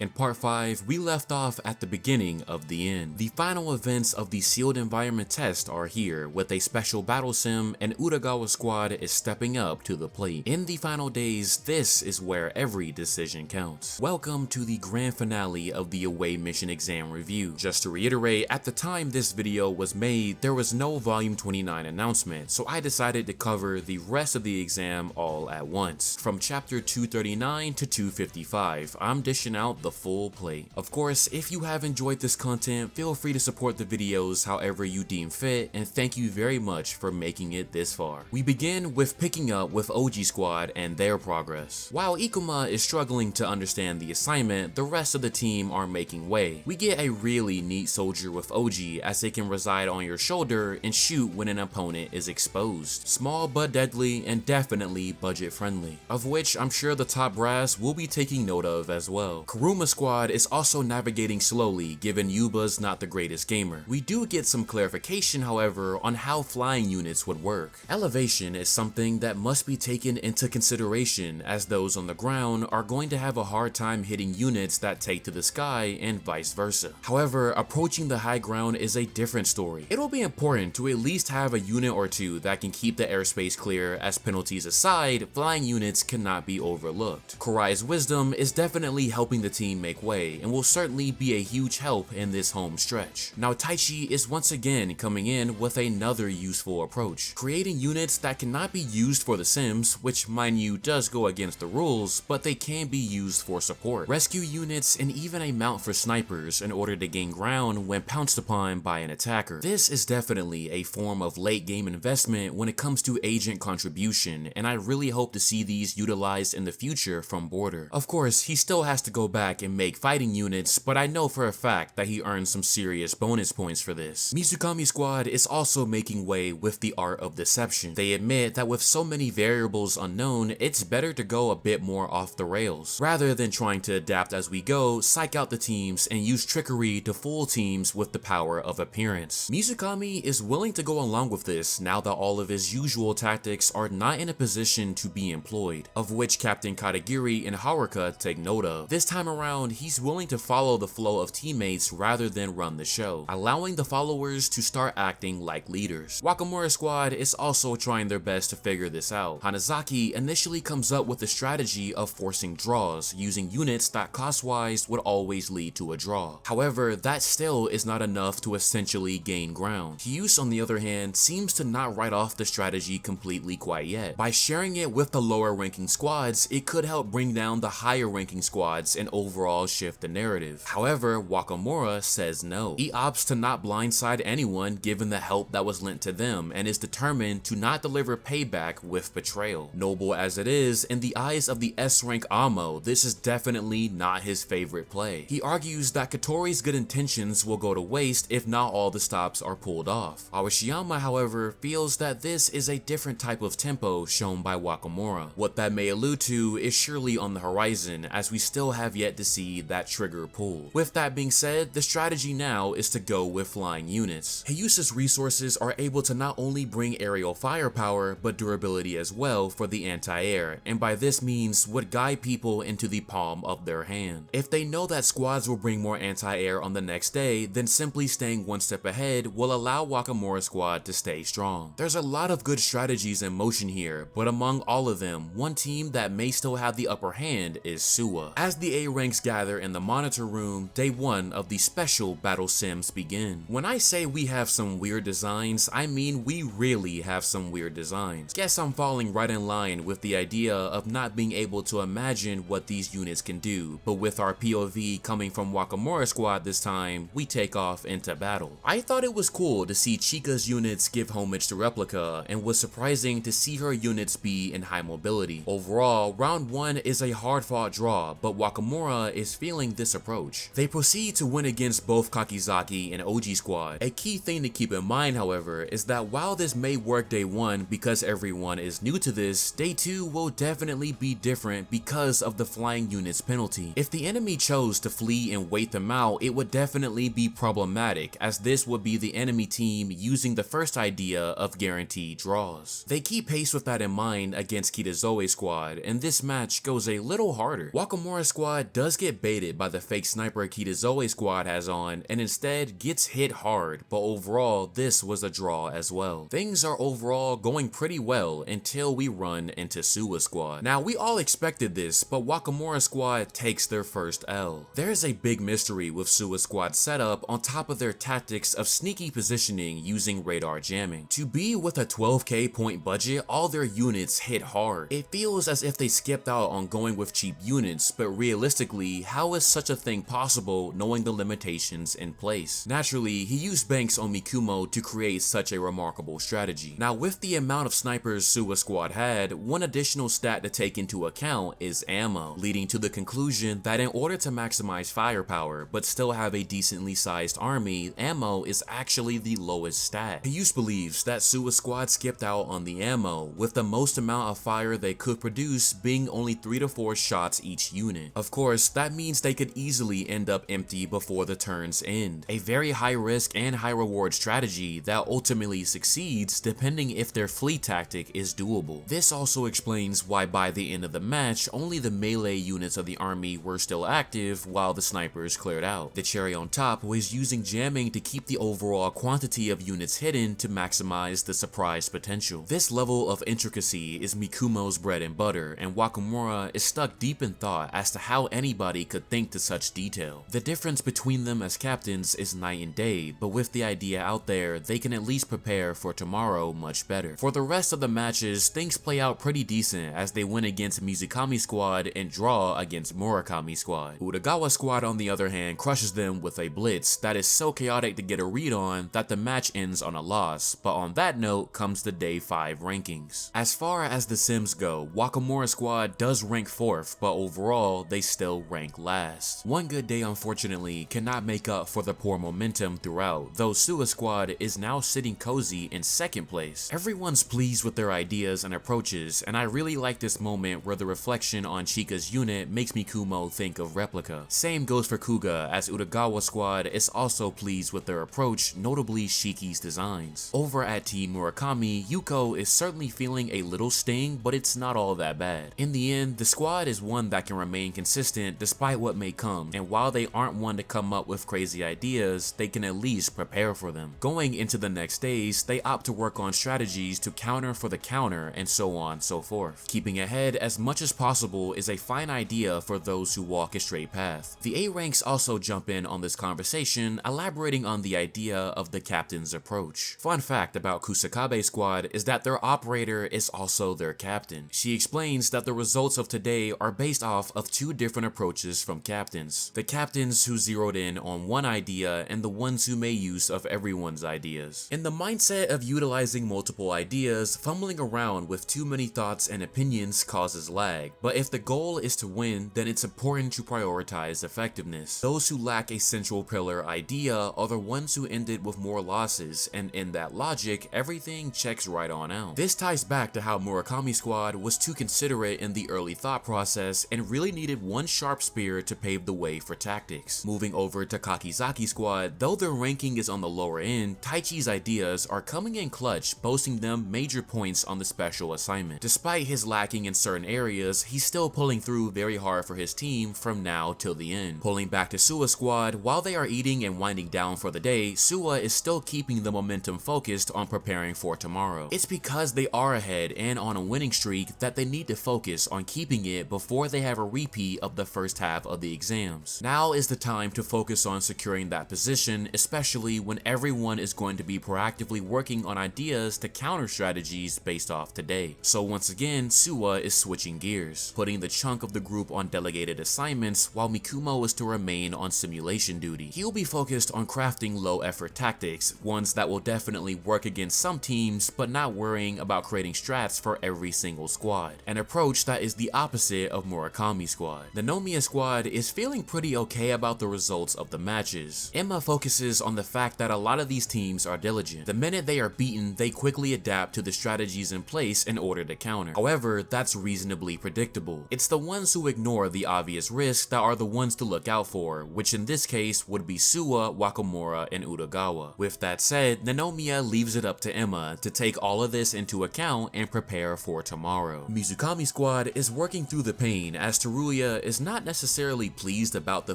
In part 5, we left off at the beginning of the end. The final events of the sealed environment test are here, with a special battle sim, and Utagawa squad is stepping up to the plate. In the final days, this is where every decision counts. Welcome to the grand finale of the away mission exam review. Just to reiterate, at the time this video was made, there was no volume 29 announcement, so I decided to cover the rest of the exam all at once. From chapter 239 to 255, I'm dishing out the full plate. Of course, if you have enjoyed this content, feel free to support the videos however you deem fit, and thank you very much for making it this far. We begin with picking up with OG Squad and their progress. While Ikuma is struggling to understand the assignment, the rest of the team are making way. We get a really neat soldier with OG, as they can reside on your shoulder and shoot when an opponent is exposed. Small but deadly, and definitely budget friendly, of which I'm sure the top brass will be taking note of as well. Kuruma squad is also navigating slowly, given Yuba's not the greatest gamer. We do get some clarification, however, on how flying units would work. Elevation is something that must be taken into consideration, as those on the ground are going to have a hard time hitting units that take to the sky and vice versa. However, approaching the high ground is a different story. It'll be important to at least have a unit or two that can keep the airspace clear, as penalties aside, flying units cannot be overlooked. Kurai's wisdom is definitely helping the team make way, and will certainly be a huge help in this home stretch. Now Taichi is once again coming in with another useful approach, creating units that cannot be used for the sims, which mind you does go against the rules, but they can be used for support, rescue units, and even a mount for snipers in order to gain ground when pounced upon by an attacker. This is definitely a form of late game investment when it comes to agent contribution, and I really hope to see these utilized in the future from Border. Of course, he still has to go back and make fighting units, but I know for a fact that he earned some serious bonus points for this. Mizukami squad is also making way with the art of deception. They admit that with so many variables unknown, it's better to go a bit more off the rails. Rather than trying to adapt as we go, psych out the teams and use trickery to fool teams with the power of appearance. Mizukami is willing to go along with this now that all of his usual tactics are not in a position to be employed, of which Captain Katagiri and Haruka take note of. This time around, he's willing to follow the flow of teammates rather than run the show, allowing the followers to start acting like leaders. Wakamura squad is also trying their best to figure this out. Hanazaki initially comes up with the strategy of forcing draws, using units that cost-wise would always lead to a draw. However, that still is not enough to essentially gain ground. Hyuse, on the other hand, seems to not write off the strategy completely quite yet. By sharing it with the lower ranking squads, it could help bring down the higher ranking squads and overall shift the narrative. However, Wakamura says no. He opts to not blindside anyone given the help that was lent to them, and is determined to not deliver payback with betrayal. Noble as it is, in the eyes of the S-rank Amo, this is definitely not his favorite play. He argues that Katori's good intentions will go to waste if not all the stops are pulled off. Awashiyama, however, feels that this is a different type of tempo shown by Wakamura. What that may allude to is surely on the horizon, as we still have yet to see that trigger pull. With that being said, the strategy now is to go with flying units. Hyuse's resources are able to not only bring aerial firepower, but durability as well for the anti-air, and by this means would guide people into the palm of their hand. If they know that squads will bring more anti-air on the next day, then simply staying one step ahead will allow Wakamura squad to stay strong. There's a lot of good strategies in motion here, but among all of them, one team that may still have the upper hand is Suwa. As the A ranks gather in the monitor room, day 1 of the special battle sims begin. When I say we have some weird designs, I mean we really have some weird designs. Guess I'm falling right in line with the idea of not being able to imagine what these units can do, but with our POV coming from Wakamura squad this time, we take off into battle. I thought it was cool to see Chika's units give homage to Replica, and was surprising to see her units be in high mobility. Overall, round 1 is a hard fought draw, but Wakamura is feeling this approach. They proceed to win against both Kakizaki and OG squad. A key thing to keep in mind, however, is that while this may work day 1 because everyone is new to this, day 2 will definitely be different because of the flying units penalty. If the enemy chose to flee and wait them out, it would definitely be problematic, as this would be the enemy team using the first idea of guaranteed draws. They keep pace with that in mind against Kitazoe's squad, and this match goes a little harder. Wakamura squad does does get baited by the fake sniper Kitazoe squad has on and instead gets hit hard, but overall this was a draw as well. Things are overall going pretty well until we run into Suwa squad. Now we all expected this, but Wakamura squad takes their first L. There's a big mystery with Suwa squad setup on top of their tactics of sneaky positioning using radar jamming. To be with a 12k point budget, all their units hit hard. It feels as if they skipped out on going with cheap units, but realistically, how is such a thing possible knowing the limitations in place? Naturally, he used banks on Mikumo to create such a remarkable strategy. Now with the amount of snipers Suwa squad had, one additional stat to take into account is ammo, leading to the conclusion that in order to maximize firepower but still have a decently sized army, ammo is actually the lowest stat. Hyuse believes that Suwa squad skipped out on the ammo, with the most amount of fire they could produce being only 3 to 4 shots each unit. Of course, that means they could easily end up empty before the turns end. A very high risk and high reward strategy that ultimately succeeds depending if their fleet tactic is doable. This also explains why by the end of the match, only the melee units of the army were still active while the snipers cleared out. The cherry on top was using jamming to keep the overall quantity of units hidden to maximize the surprise potential. This level of intricacy is Mikumo's bread and butter, and Wakamura is stuck deep in thought as to how anybody could think to such detail. The difference between them as captains is night and day, but with the idea out there, they can at least prepare for tomorrow much better. For the rest of the matches, things play out pretty decent as they win against Mizukami squad and draw against Murakami squad. Utagawa squad on the other hand crushes them with a blitz that is so chaotic to get a read on that the match ends on a loss, but on that note comes the day 5 rankings. As far as the sims go, Wakamura squad does rank 4th, but overall they still rank last. One good day unfortunately cannot make up for the poor momentum throughout, though Suwa squad is now sitting cozy in 2nd place. Everyone's pleased with their ideas and approaches, and I really like this moment where the reflection on Chika's unit makes Mikumo think of Replica. Same goes for Kuga, as Utagawa squad is also pleased with their approach, notably Shiki's designs. Over at Team Murakami, Yuko is certainly feeling a little sting, but it's not all that bad. In the end, the squad is one that can remain consistent despite what may come, and while they aren't one to come up with crazy ideas, they can at least prepare for them. Going into the next days, they opt to work on strategies to counter for the counter and so on and so forth. Keeping ahead as much as possible is a fine idea for those who walk a straight path. The A ranks also jump in on this conversation, elaborating on the idea of the captain's approach. Fun fact about Kusakabe squad is that their operator is also their captain. She explains that the results of today are based off of 2 different approaches from captains. The captains who zeroed in on one idea and the ones who made use of everyone's ideas. In the mindset of utilizing multiple ideas, fumbling around with too many thoughts and opinions causes lag, but if the goal is to win, then it's important to prioritize effectiveness. Those who lack a central pillar idea are the ones who ended with more losses, and in that logic, everything checks right on out. This ties back to how Murakami squad was too considerate in the early thought process and really needed one sharp spear to pave the way for tactics. Moving over to Kakizaki squad, though their ranking is on the lower end, Taichi's ideas are coming in clutch, boasting them major points on the special assignment. Despite his lacking in certain areas, he's still pulling through very hard for his team from now till the end. Pulling back to Suwa squad, while they are eating and winding down for the day, Suwa is still keeping the momentum focused on preparing for tomorrow. It's because they are ahead and on a winning streak that they need to focus on keeping it before they have a repeat of the first half of the exams. Now is the time to focus on securing that position, especially when everyone is going to be proactively working on ideas to counter strategies based off today. So once again, Suwa is switching gears, putting the chunk of the group on delegated assignments while Mikumo is to remain on simulation duty. He'll be focused on crafting low effort tactics, ones that will definitely work against some teams, but not worrying about creating strats for every single squad. An approach that is the opposite of Murakami squad. The Nomiya squad is feeling pretty okay about the results of the matches. Emma focuses on the fact that a lot of these teams are diligent. The minute they are beaten, they quickly adapt to the strategies in place in order to counter. However, that's reasonably predictable. It's the ones who ignore the obvious risks that are the ones to look out for, which in this case would be Suwa, Wakamura, and Utagawa. With that said, Nanomiya leaves it up to Emma to take all of this into account and prepare for tomorrow. Mizukami squad is working through the pain as Teruya is not not necessarily pleased about the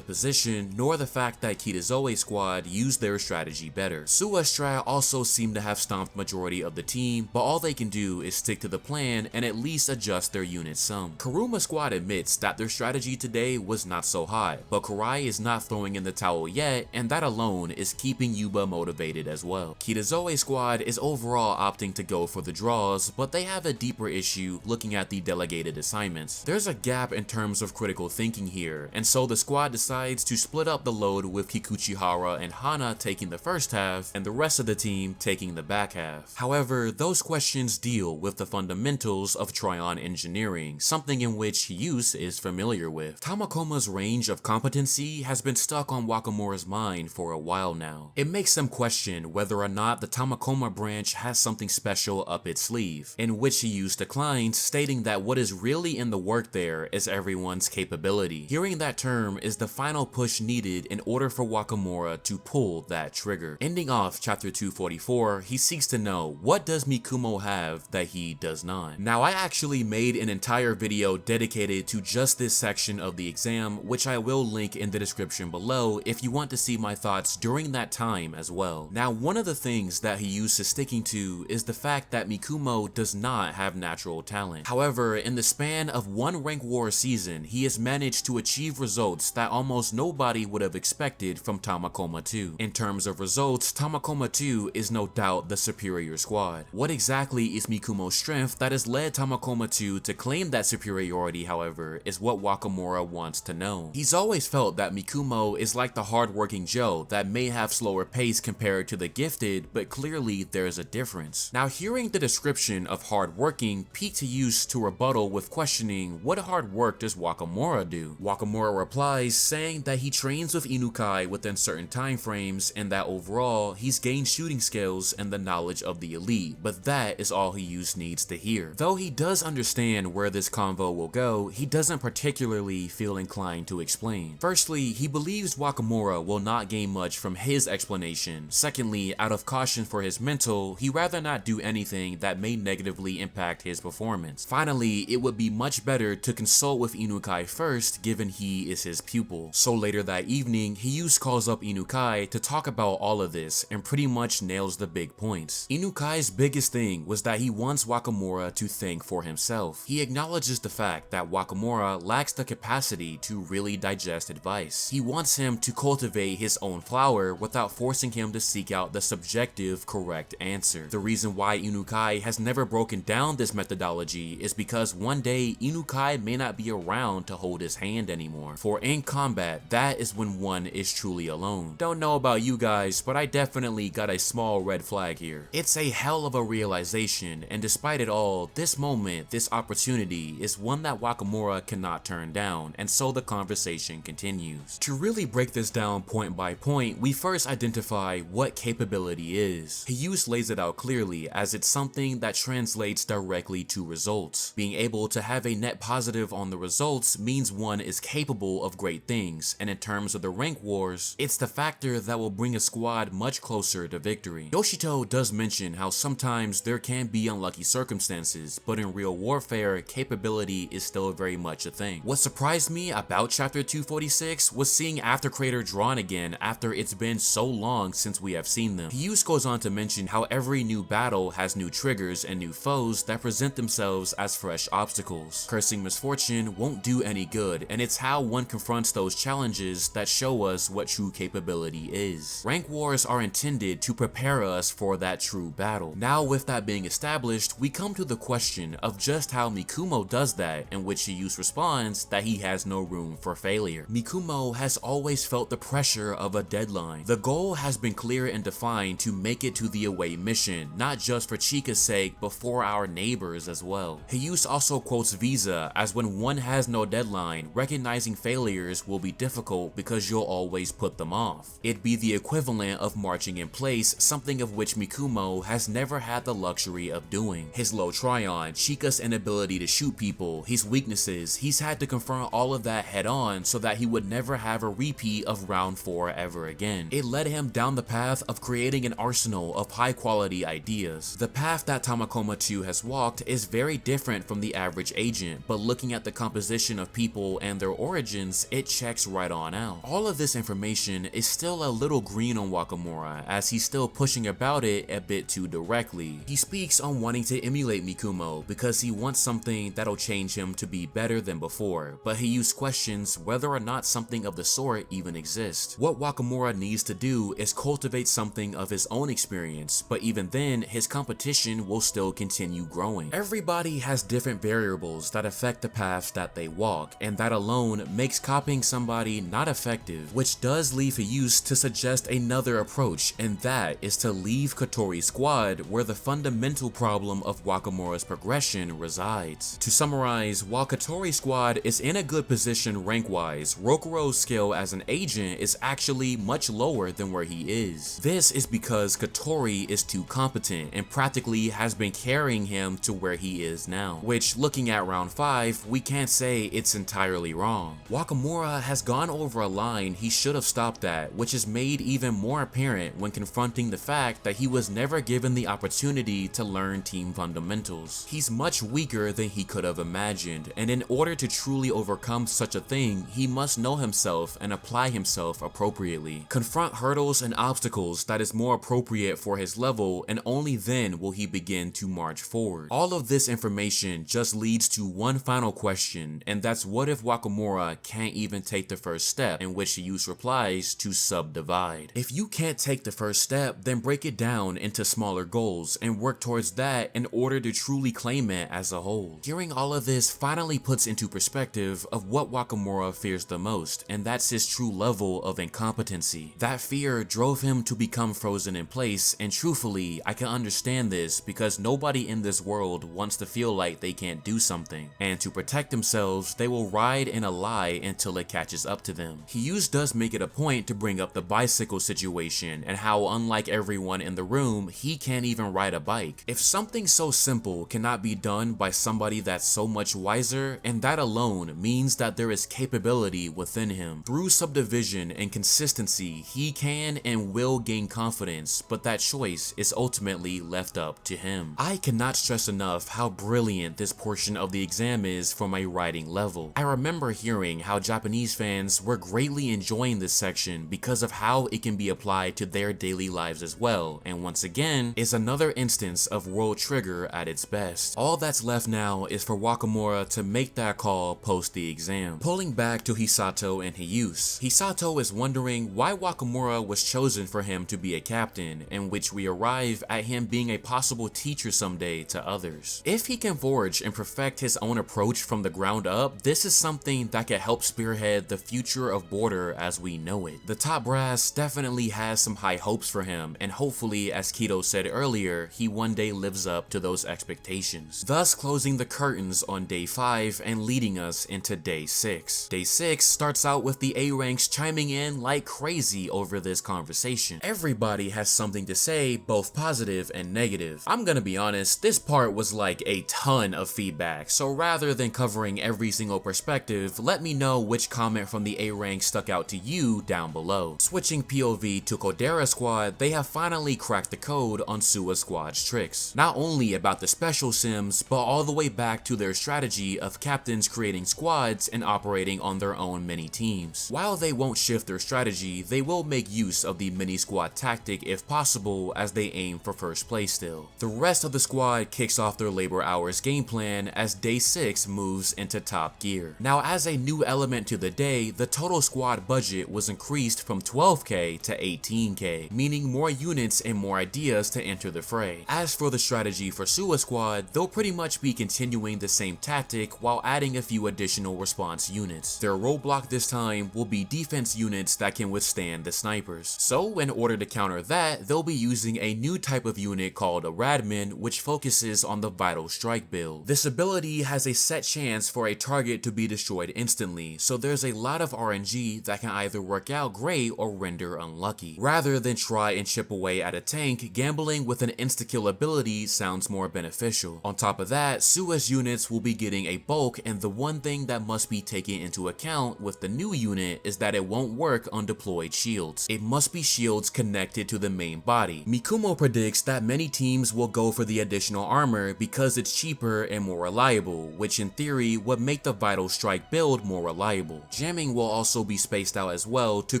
position nor the fact that Kitazoe's squad used their strategy better. Suwa's strat also seemed to have stomped majority of the team, but all they can do is stick to the plan and at least adjust their unit some. Karuma's squad admits that their strategy today was not so hot, but Kurai is not throwing in the towel yet, and that alone is keeping Yuba motivated as well. Kitazoe's squad is overall opting to go for the draws, but they have a deeper issue looking at the delegated assignments. There's a gap in terms of critical thinking here, and so the squad decides to split up the load with Kikuchihara and Hana taking the first half and the rest of the team taking the back half. However, those questions deal with the fundamentals of Tryon engineering, something in which Hyuse is familiar with. Tamakoma's range of competency has been stuck on Wakamura's mind for a while now. It makes them question whether or not the Tamakoma branch has something special up its sleeve, in which Hyuse declines, stating that what is really in the work there is everyone's capability. Hearing that term is the final push needed in order for Wakamura to pull that trigger. Ending off chapter 244, he seeks to know, what does Mikumo have that he does not? Now, I actually made an entire video dedicated to just this section of the exam, which I will link in the description below if you want to see my thoughts during that time as well. Now, one of the things that Hyuse is sticking to is the fact that Mikumo does not have natural talent. However, in the span of one Rank War season, he has managed to achieve results that almost nobody would have expected from Tamakoma 2. In terms of results, Tamakoma 2 is no doubt the superior squad. What exactly is Mikumo's strength that has led Tamakoma 2 to claim that superiority, however, is what Wakamura wants to know. He's always felt that Mikumo is like the hardworking Joe that may have slower pace compared to the gifted, but clearly there's a difference. Now, hearing the description of hardworking piqued Hyuse to rebuttal with questioning, what hard work does Wakamura do? Wakamura replies, saying that he trains with Inukai within certain time frames and that overall he's gained shooting skills and the knowledge of the elite, but that is all Hyuse needs to hear. Though he does understand where this convo will go, he doesn't particularly feel inclined to explain. Firstly, he believes Wakamura will not gain much from his explanation. Secondly, out of caution for his mental, he'd rather not do anything that may negatively impact his performance. Finally, it would be much better to consult with Inukai first, given he is his pupil. So later that evening, Hyuse calls up Inukai to talk about all of this and pretty much nails the big points. Inukai's biggest thing was that he wants Wakamura to think for himself. He acknowledges the fact that Wakamura lacks the capacity to really digest advice. He wants him to cultivate his own flower without forcing him to seek out the subjective correct answer. The reason why Inukai has never broken down this methodology is because one day Inukai may not be around to hold his hand anymore. For in combat, that is when one is truly alone. Don't know about you guys, but I definitely got a small red flag here. It's a hell of a realization, and despite it all, this moment, this opportunity is one that Wakamura cannot turn down, and so the conversation continues. To really break this down point by point, we first identify what capability is. Hyuse lays it out clearly as it's something that translates directly to results. Being able to have a net positive on the results means one is capable of great things, and in terms of the rank wars, it's the factor that will bring a squad much closer to victory. Yoshito does mention how sometimes there can be unlucky circumstances, but in real warfare, capability is still very much a thing. What surprised me about chapter 246 was seeing Aftercrater drawn again after it's been so long since we have seen them. Hyuse goes on to mention how every new battle has new triggers and new foes that present themselves as fresh obstacles. Cursing misfortune won't do any good, and it's how one confronts those challenges that show us what true capability is. Rank wars are intended to prepare us for that true battle. Now, with that being established, we come to the question of just how Mikumo does that, in which Hyuse responds that he has no room for failure. Mikumo has always felt the pressure of a deadline. The goal has been clear and defined to make it to the away mission, not just for Chika's sake, but for our neighbors as well. Hyuse also quotes Visa as when one has no deadline, recognizing failures will be difficult because you'll always put them off. It'd be the equivalent of marching in place, something of which Mikumo has never had the luxury of doing. His low Tryon, Chika's inability to shoot people, his weaknesses, he's had to confront all of that head on so that he would never have a repeat of round 4 ever again. It led him down the path of creating an arsenal of high quality ideas. The path that Tamakoma 2 has walked is very different from the average agent, but looking at the composition of people people and their origins, it checks right on out. All of this information is still a little green on Wakamura, as he's still pushing about it a bit too directly. He speaks on wanting to emulate Mikumo because he wants something that'll change him to be better than before, but Hyuse questions whether or not something of the sort even exists. What Wakamura needs to do is cultivate something of his own experience, but even then, his competition will still continue growing. Everybody has different variables that affect the paths that they walk, and that alone makes copying somebody not effective, which does leave Hyuse to suggest another approach, and that is to leave Kotori's squad where the fundamental problem of Wakamura's progression resides. To summarize, while Kotori's squad is in a good position rank-wise, Rokuro's skill as an agent is actually much lower than where he is. This is because Kotori is too competent and practically has been carrying him to where he is now, which, looking at round 5, we can't say it's entirely wrong. Wakamura has gone over a line he should have stopped at, which is made even more apparent when confronting the fact that he was never given the opportunity to learn team fundamentals. He's much weaker than he could have imagined, and in order to truly overcome such a thing, he must know himself and apply himself appropriately. Confront hurdles and obstacles that is more appropriate for his level, and only then will he begin to march forward. All of this information just leads to one final question, and that's what if Wakamura can't even take the first step, in which Hyuse replies to subdivide. If you can't take the first step, then break it down into smaller goals and work towards that in order to truly claim it as a whole. Hearing all of this finally puts into perspective of what Wakamura fears the most, and that's his true level of incompetency. That fear drove him to become frozen in place, and truthfully, I can understand this because nobody in this world wants to feel like they can't do something, and to protect themselves, they will ride in a lie until it catches up to them. Hyuse does make it a point to bring up the bicycle situation and how, unlike everyone in the room, he can't even ride a bike. If something so simple cannot be done by somebody that's so much wiser, and that alone means that there is capability within him. Through subdivision and consistency, he can and will gain confidence, but that choice is ultimately left up to him. I cannot stress enough how brilliant this portion of the exam is from a writing level. I remember hearing how Japanese fans were greatly enjoying this section because of how it can be applied to their daily lives as well, and once again, is another instance of World Trigger at its best. All that's left now is for Wakamura to make that call post the exam. Pulling back to Hisato and Hyuse, Hisato is wondering why Wakamura was chosen for him to be a captain, in which we arrive at him being a possible teacher someday to others. If he can forge and perfect his own approach from the ground up, this is something that can help spearhead the future of Border as we know it. The top brass definitely has some high hopes for him, and hopefully, as Kido said earlier, he one day lives up to those expectations, thus closing the curtains on day 5 and leading us into day 6. Day 6 starts out with the A ranks chiming in like crazy over this conversation. Everybody has something to say, both positive and negative. I'm gonna be honest, this part was like a ton of feedback, so rather than covering every single perspective, let me know which comment from the A rank stuck out to you down below. Switching POV to Kodera squad, they have finally cracked the code on Suwa squad's tricks. Not only about the special sims, but all the way back to their strategy of captains creating squads and operating on their own mini teams. While they won't shift their strategy, they will make use of the mini squad tactic if possible, as they aim for first place still. The rest of the squad kicks off their labor hours game plan as day 6 moves into top gear. Now, as a new element to the day, the total squad budget was increased from 12k to 18k, meaning more units and more ideas to enter the fray. As for the strategy for Suwa squad, they'll pretty much be continuing the same tactic while adding a few additional response units. Their roadblock this time will be defense units that can withstand the snipers. So in order to counter that, they'll be using a new type of unit called a Radman, which focuses on the Vital Strike build. This ability has a set chance for a target to be destroyed instantly, so there's a lot of RNG that can either work out great or render unlucky. Rather than try and chip away at a tank, gambling with an insta-kill ability sounds more beneficial. On top of that, Suwa's units will be getting a bulk, and the one thing that must be taken into account with the new unit is that it won't work on deployed shields. It must be shields connected to the main body. Mikumo predicts that many teams will go for the additional armor because it's cheaper and more reliable, which in theory would make the Vital Strike strike build more reliable. Jamming will also be spaced out as well to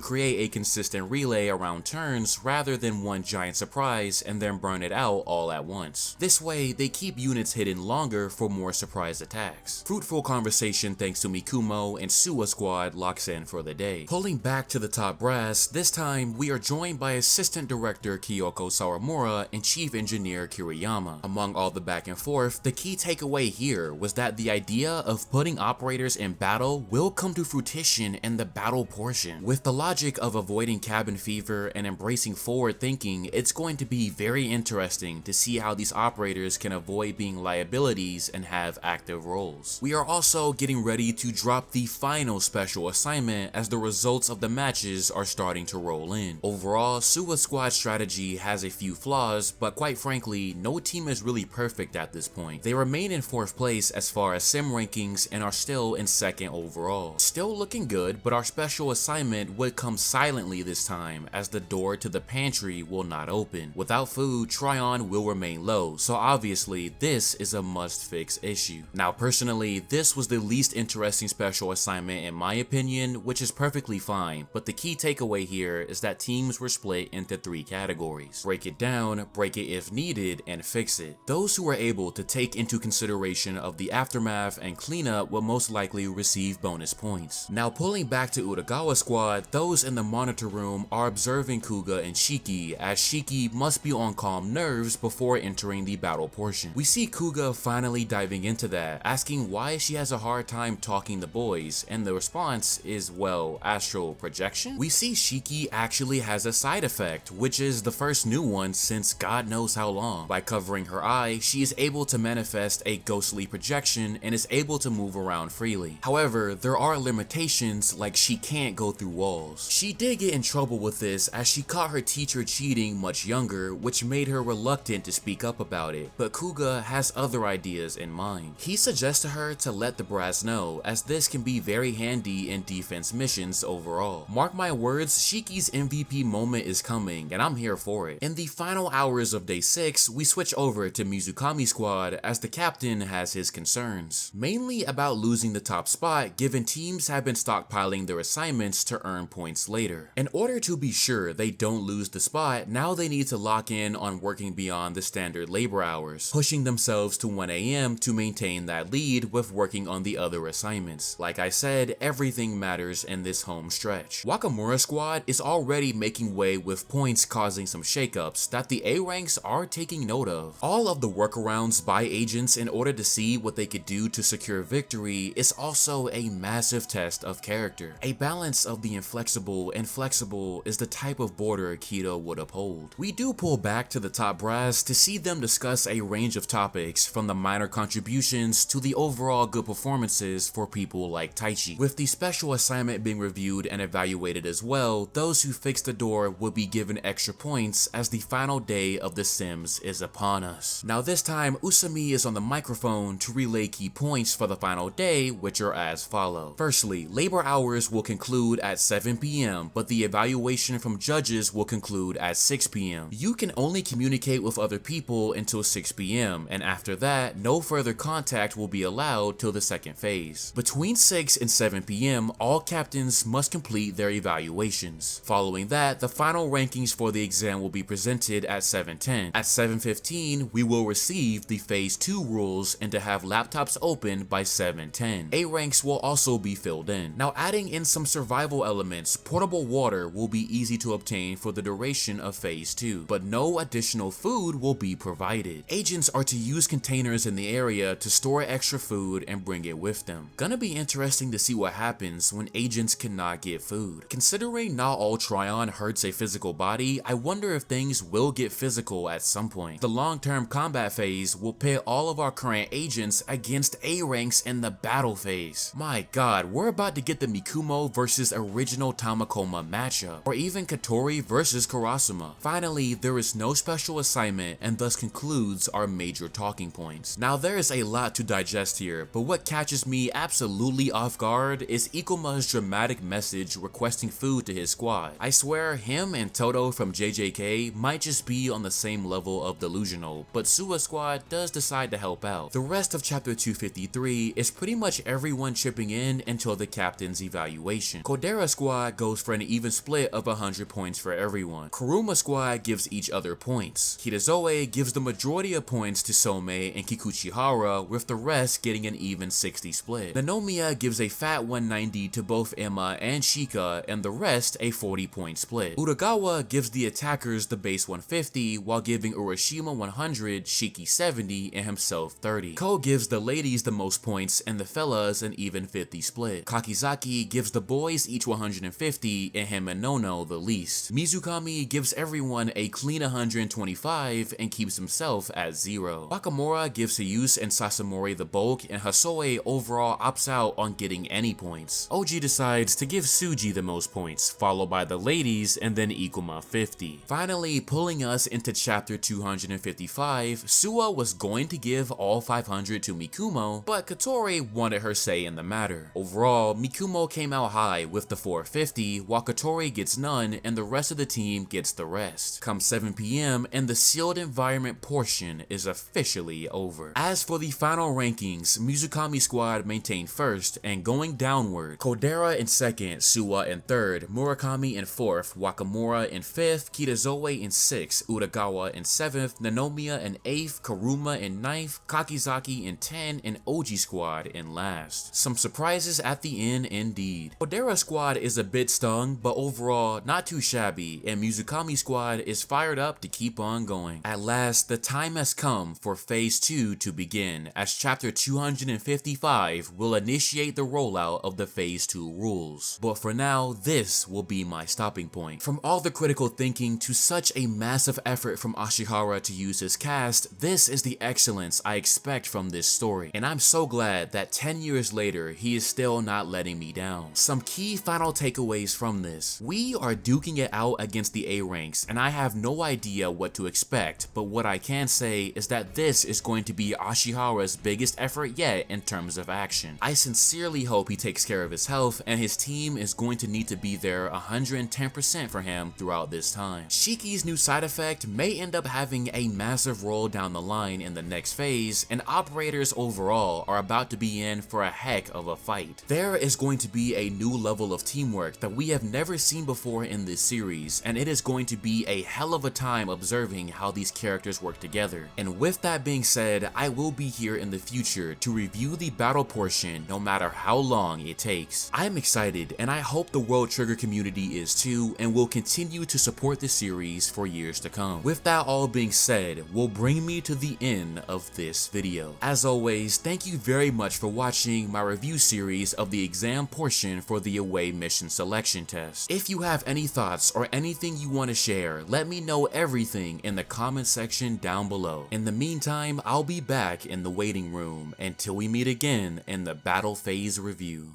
create a consistent relay around turns rather than one giant surprise and then burn it out all at once. This way, they keep units hidden longer for more surprise attacks. Fruitful conversation thanks to Mikumo and Suwa squad locks in for the day. Pulling back to the top brass, this time we are joined by Assistant Director Kyoko Sawamura and Chief Engineer Kiriyama. Among all the back and forth, the key takeaway here was that the idea of putting operators in battle will come to fruition in the battle portion. With the logic of avoiding cabin fever and embracing forward thinking, it's going to be very interesting to see how these operators can avoid being liabilities and have active roles. We are also getting ready to drop the final special assignment as the results of the matches are starting to roll in. Overall, Suwa squad strategy has a few flaws, but quite frankly, no team is really perfect at this point. They remain in 4th place as far as sim rankings and are still in 2nd overall. Still looking good, but our special assignment would come silently this time as the door to the pantry will not open. Without food, Tryon will remain low, so obviously this is a must-fix issue. Now personally, this was the least interesting special assignment in my opinion, which is perfectly fine, but the key takeaway here is that teams were split into 3 categories. Break it down, break it if needed, and fix it. Those who were able to take into consideration of the aftermath and cleanup will most likely receive bonus points. Now pulling back to Utagawa squad, those in the monitor room are observing Kuga and Shiki, as Shiki must be on calm nerves before entering the battle portion. We see Kuga finally diving into that, asking why she has a hard time talking to boys, and the response is, well, astral projection? We see Shiki actually has a side effect, which is the first new one since God knows how long. By covering her eye, she is able to manifest a ghostly projection and is able to move around freely. However, there are limitations, like she can't go through walls. She did get in trouble with this as she caught her teacher cheating much younger, which made her reluctant to speak up about it, but Kuga has other ideas in mind. He suggests to her to let the brass know, as this can be very handy in defense missions overall. Mark my words, Shiki's MVP moment is coming, and I'm here for it. In the final hours of day 6, we switch over to Mizukami squad as the captain has his concerns, mainly about losing the top spot given teams have been stockpiling their assignments to earn points later. In order to be sure they don't lose the spot, now they need to lock in on working beyond the standard labor hours, pushing themselves to 1 AM to maintain that lead with working on the other assignments. Like I said, everything matters in this home stretch. Wakamura squad is already making way with points causing some shakeups that the A ranks are taking note of. All of the workarounds by agents in order to see what they could do to secure victory is also a massive test of character. A balance of the inflexible and flexible is the type of border Kido would uphold. We do pull back to the top brass to see them discuss a range of topics from the minor contributions to the overall good performances for people like Taichi. With the special assignment being reviewed and evaluated as well, those who fix the door will be given extra points as the final day of the Sims is upon us. Now this time, Usami is on the microphone to relay key points for the final day, which are as follow. Firstly, labor hours will conclude at 7 PM, but the evaluation from judges will conclude at 6 PM. You can only communicate with other people until 6 PM, and after that, no further contact will be allowed till the second phase. Between 6 and 7 PM, all captains must complete their evaluations. Following that, the final rankings for the exam will be presented at 7:10. At 7:15, we will receive the phase 2 rules and to have laptops open by 7:10. A ranks will also be filled in. Now adding in some survival elements, portable water will be easy to obtain for the duration of phase 2, but no additional food will be provided. Agents are to use containers in the area to store extra food and bring it with them. Gonna be interesting to see what happens when agents cannot get food. Considering not all Tryon hurts a physical body, I wonder if things will get physical at some point. The long-term combat phase will pit all of our current agents against A ranks in the battle phase. My god, we're about to get the Mikumo versus original Tamakoma matchup, or even Katori versus Karasuma. Finally, there is no special assignment and thus concludes our major talking points. Now there is a lot to digest here, but what catches me absolutely off guard is Ikuma's dramatic message requesting food to his squad. I swear him and Toto from JJK might just be on the same level of delusional, but Suwa squad does decide to help out. The rest of chapter 253 is pretty much everyone chipping in until the captain's evaluation. Kodera squad goes for an even split of 100 points for everyone. Kuruma squad gives each other points. Kitazoe gives the majority of points to Some and Kikuchihara, with the rest getting an even 60 split. Nanomiya gives a fat 190 to both Emma and Shika, and the rest a 40 point split. Utagawa gives the attackers the base 150 while giving Urashima 100, Shiki 70, and himself 30. Ko gives the ladies the most points and the fellas an even 50 split. Kakizaki gives the boys each 150 and him and Nono the least. Mizukami gives everyone a clean 125 and keeps himself at 0. Wakamura gives Hyuse and Sasumori the bulk, and Hasoe overall opts out on getting any points. Oji decides to give Tsuji the most points, followed by the ladies and then Ikuma 50. Finally, pulling us into chapter 255, Suwa was going to give all 500 to Mikumo, but Katori wanted her say in the matter. Overall, Mikumo came out high with the 450, while Katori gets none and the rest of the team gets the rest. Come 7 PM and the sealed environment portion is officially over. As for the final rankings, Mizukami squad maintained first and going downward. Kodera in second, Suwa in third, Murakami in fourth, Wakamura in fifth, Kitazoe in sixth, Utagawa in seventh, Nanomiya in eighth, Kuruma in ninth, Kakizaki in 10, and Oji squad in last. Some surprises at the end indeed. Kodera squad is a bit stung, but overall not too shabby, and Mizukami squad is fired up to keep on going. At last, the time has come for phase 2 to begin, as chapter 255 will initiate the rollout of the phase 2 rules. But for now, this will be my stopping point. From all the critical thinking to such a massive effort from Ashihara to use his cast, this is the excellence I expect from this story, and I'm so glad that 10 years later he is still not letting me down. Some key final takeaways from this. We are duking it out against the A ranks, and I have no idea what to expect, but what I can say is that this is going to be Ashihara's biggest effort yet in terms of action. I sincerely hope he takes care of his health, and his team is going to need to be there 110% for him throughout this time. Shiki's new side effect may end up having a massive role down the line in the next phase, and operators overall are about to be in for a heck of a fight. There is going to be a new level of teamwork that we have never seen before in this series, and it is going to be a hell of a time observing how these characters work together. And with that being said, I will be here in the future to review the battle portion no matter how long it takes. I'm excited, and I hope the World Trigger community is too, and will continue to support the series for years to come. With that all being said, will bring me to the end of this video. As always, thank you very much for watching my review series of the exam portion for the away mission selection test. If you have any thoughts or anything you want to share, let me know everything in the comment section down below. In the meantime, I'll be back in the waiting room until we meet again in the battle phase review.